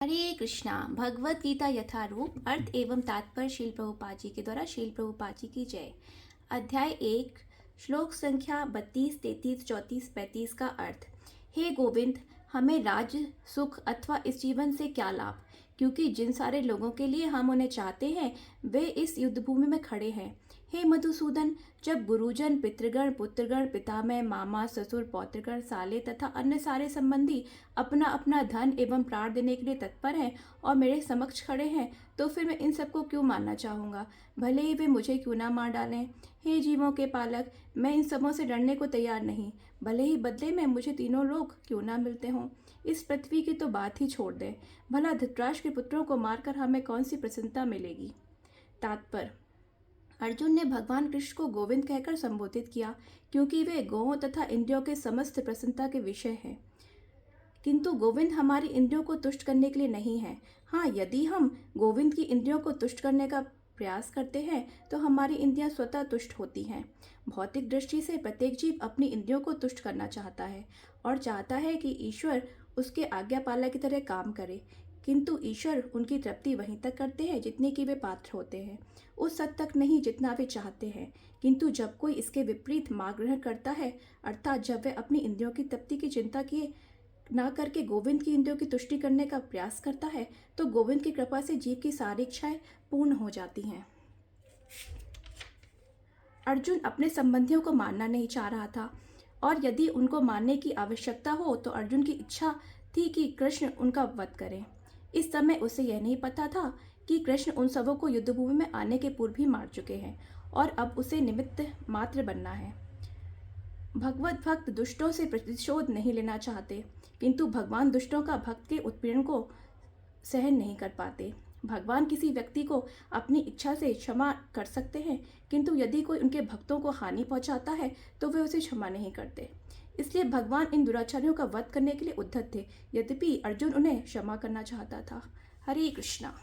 हरे कृष्णा। भगवत गीता यथारूप अर्थ एवं तात्पर्य शील प्रभुपाद जी के द्वारा शील प्रभुपाद जी की जय। अध्याय 1 श्लोक संख्या 32, 33, 34, 35 का अर्थ। हे गोविंद, हमें राज्य सुख अथवा इस जीवन से क्या लाभ, क्योंकि जिन सारे लोगों के लिए हम उन्हें चाहते हैं वे इस युद्ध भूमि में खड़े हैं। हे मधुसूदन, जब गुरुजन, पितृगण, पुत्रगण, पितामह, मामा, ससुर, पौत्रगण, साले तथा अन्य सारे संबंधी अपना अपना धन एवं प्राण देने के लिए तत्पर हैं और मेरे समक्ष खड़े हैं, तो फिर मैं इन सबको क्यों मानना चाहूँगा, भले ही वे मुझे क्यों ना मार डालें। हे जीवों के पालक, मैं इन सबों से डरने को तैयार नहीं, भले ही बदले में मुझे तीनों लोग क्यों ना मिलते हों। इस पृथ्वी की तो बात ही छोड़ दें, भला धृतराष्ट्र के पुत्रों को मारकर हमें कौन सी प्रसन्नता मिलेगी। तात्पर्य। अर्जुन ने भगवान कृष्ण को गोविंद कहकर संबोधित किया, क्योंकि वे गौओं तथा इंद्रियों के समस्त प्रसन्नता के विषय हैं। किंतु गोविंद हमारी इंद्रियों को तुष्ट करने के लिए नहीं है। हाँ, यदि हम गोविंद की इंद्रियों को तुष्ट करने का प्रयास करते हैं तो हमारी इंद्रियां स्वतः तुष्ट होती हैं। भौतिक दृष्टि से प्रत्येक जीव अपनी इंद्रियों को तुष्ट करना चाहता है और चाहता है कि ईश्वर उसके आज्ञापालक की तरह काम करे, किंतु ईश्वर उनकी तृप्ति वहीं तक करते हैं जितने की वे पात्र होते हैं, उस हद तक नहीं जितना वे चाहते हैं। किंतु जब कोई इसके विपरीत मार्ग ग्रहण करता है, अर्थात जब वे अपनी इंद्रियों की तृप्ति की चिंता किए ना करके गोविंद की इंद्रियों की तुष्टि करने का प्रयास करता है, तो गोविंद की कृपा से जीव की सारी इच्छाएं पूर्ण हो जाती हैं। अर्जुन अपने संबंधियों को मारना नहीं चाह रहा था, और यदि उनको मारने की आवश्यकता हो तो अर्जुन की इच्छा थी कि कृष्ण उनका वध करें। इस समय उसे यह नहीं पता था कि कृष्ण उन सबों को युद्धभूमि में आने के पूर्व ही मार चुके हैं और अब उसे निमित्त मात्र बनना है। भगवत भक्त दुष्टों से प्रतिशोध नहीं लेना चाहते, किंतु भगवान दुष्टों का भक्त के उत्पीड़न को सहन नहीं कर पाते। भगवान किसी व्यक्ति को अपनी इच्छा से क्षमा कर सकते हैं, किंतु यदि कोई उनके भक्तों को हानि पहुंचाता है तो वे उसे क्षमा नहीं करते। इसलिए भगवान इन दुराचारियों का वध करने के लिए उद्धत थे, यद्यपि अर्जुन उन्हें क्षमा करना चाहता था। हरे कृष्णा।